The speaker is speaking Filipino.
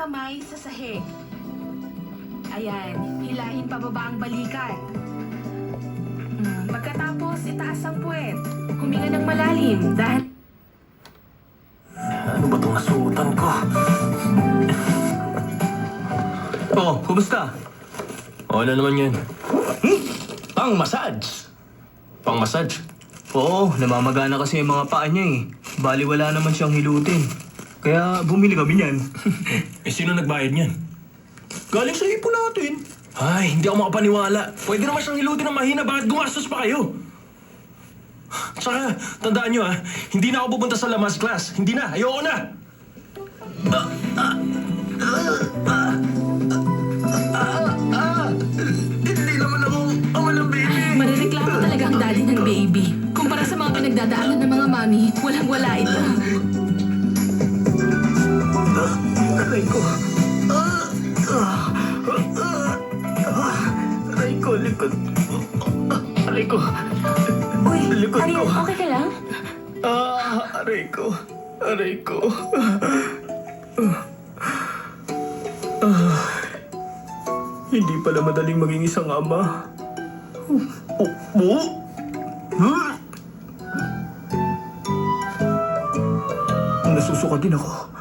kamay sa sahig. Ayan, hilahin pababa ang balikat. Pagkatapos, itaas ang puwet. Huminga ng malalim dahil... Ano ba itong nasuotan ko? Oh, kumusta? O, ano naman yan? Pang-massage! Pang-massage? Oo, namamagana kasi yung mga paa niya eh. Bali wala naman siyang hilutin. Kaya bumili kami niyan. Sino nagbayad niyan? Galing sa ipon natin. Ay, hindi ako makapaniwala. Pwede naman siyang hilutin ng mahina. Bakit gumastos pa kayo? Tsaka, tandaan nyo hindi na ako pupunta sa Lamas class. Hindi na, ayoko na. Hindi naman ako ama ng baby. Marireklamo talaga ang daddy ng baby. Kumpara sa mga pinagdadaanan ng mga mami, walang-wala ito. Aray ko. Aray ko, likod. Aray ko. Uy, Likod Ariel, ko. okay ka lang? Aray ko. Aray ko. Hindi pala madaling maging isang ama. Nasusuka din ako.